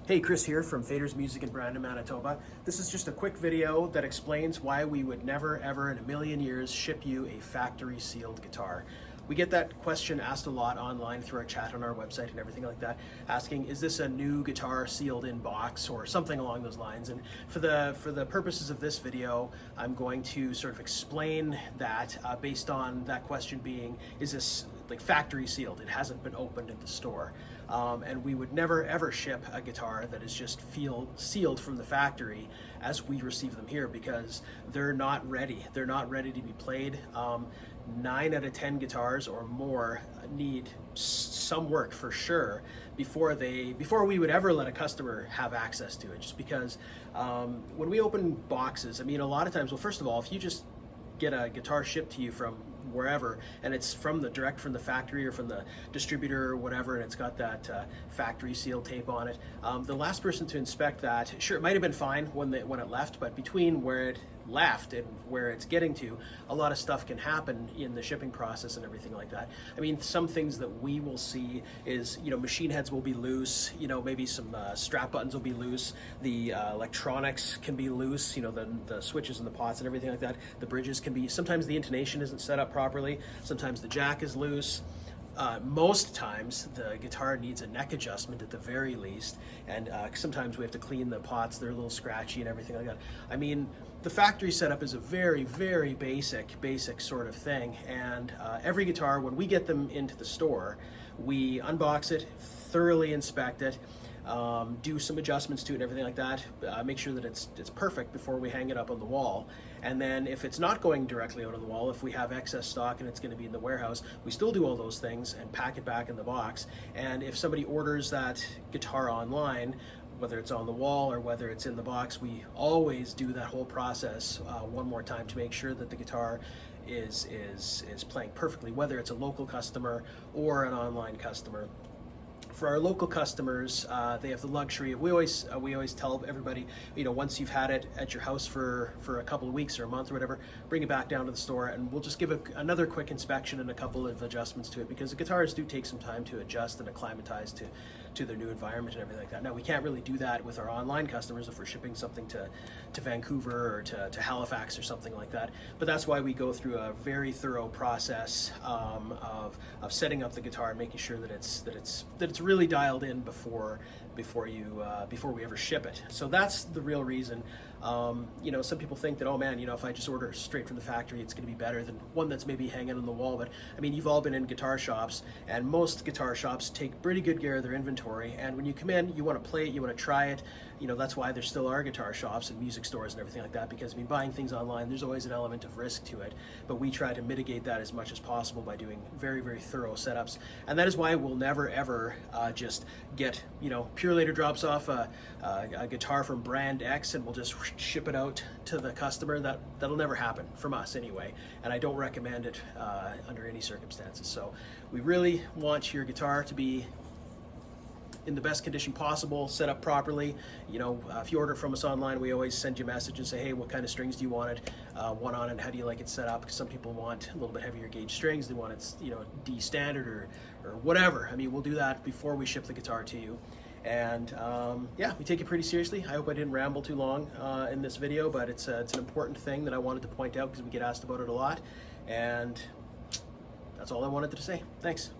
Hey, Chris here from Fader's Music in Brandon, Manitoba. This is just a quick video that explains why we would never ever in a million years ship you a factory sealed guitar. We get that question asked a lot online through our chat on our website and everything like that, asking, is this a new guitar sealed in box or something along those lines? And for the purposes of this video, I'm going to sort of explain that based on that question being, is this like factory sealed? It hasn't been opened at the store. And we would never ever ship a guitar that is just sealed from the factory as we receive them here, because they're not ready. They're not ready to be played. 9 out of 10 guitars or more need some work for sure before we would ever let a customer have access to it, just because when we open boxes, I mean, a lot of times, well, first of all, if you just get a guitar shipped to you from wherever and it's direct from the factory or from the distributor or whatever, and it's got that factory seal tape on it, the last person to inspect that, sure, it might have been fine when it left, but between where it left and where it's getting to, a lot of stuff can happen in the shipping process and everything like that. I mean, some things that we will see is, you know, machine heads will be loose, you know, maybe some strap buttons will be loose, the electronics can be loose, you know, the switches and the pots and everything like that. The bridges can be, sometimes the intonation isn't set up properly, sometimes the jack is loose. Most times the guitar needs a neck adjustment at the very least, and sometimes we have to clean the pots, they're a little scratchy and everything like that. I mean, the factory setup is a very, very basic sort of thing, and every guitar, when we get them into the store, we unbox it, thoroughly inspect it, do some adjustments to it and everything like that, make sure that it's perfect before we hang it up on the wall. And then if it's not going directly out on the wall, if we have excess stock and it's going to be in the warehouse, we still do all those things and pack it back in the box. And if somebody orders that guitar online, whether it's on the wall or whether it's in the box, we always do that whole process one more time to make sure that the guitar is playing perfectly, whether it's a local customer or an online customer. For our local customers, they have the luxury of, we always tell everybody, you know, once you've had it at your house for a couple of weeks or a month or whatever, bring it back down to the store and we'll just give another quick inspection and a couple of adjustments to it, because the guitars do take some time to adjust and acclimatize to their new environment and everything like that. Now, we can't really do that with our online customers if we're shipping something to Vancouver or to Halifax or something like that, but that's why we go through a very thorough process of setting up the guitar and making sure that it's really dialed in before we ever ship it. So that's the real reason. You know, some people think that, oh man, you know, if I just order straight from the factory, it's going to be better than one that's maybe hanging on the wall. But I mean, you've all been in guitar shops, and most guitar shops take pretty good care of their inventory. And when you come in, you want to play it, you want to try it. You know, that's why there still are guitar shops and music stores and everything like that, because I mean, buying things online, there's always an element of risk to it, but we try to mitigate that as much as possible by doing very, very thorough setups. And that is why we'll never ever just get, you know, Purelator drops off a guitar from brand X and we'll just ship it out to the customer. That'll never happen from us anyway, and I don't recommend it under any circumstances. So we really want your guitar to be in the best condition possible, set up properly. You know, if you order from us online, we always send you a message and say, hey, what kind of strings do you want it on, and how do you like it set up? Because some people want a little bit heavier gauge strings, they want it, you know, D standard or whatever. I mean, we'll do that before we ship the guitar to you. And yeah, we take it pretty seriously. I hope I didn't ramble too long in this video, but it's an important thing that I wanted to point out because we get asked about it a lot, and that's all I wanted to say. Thanks.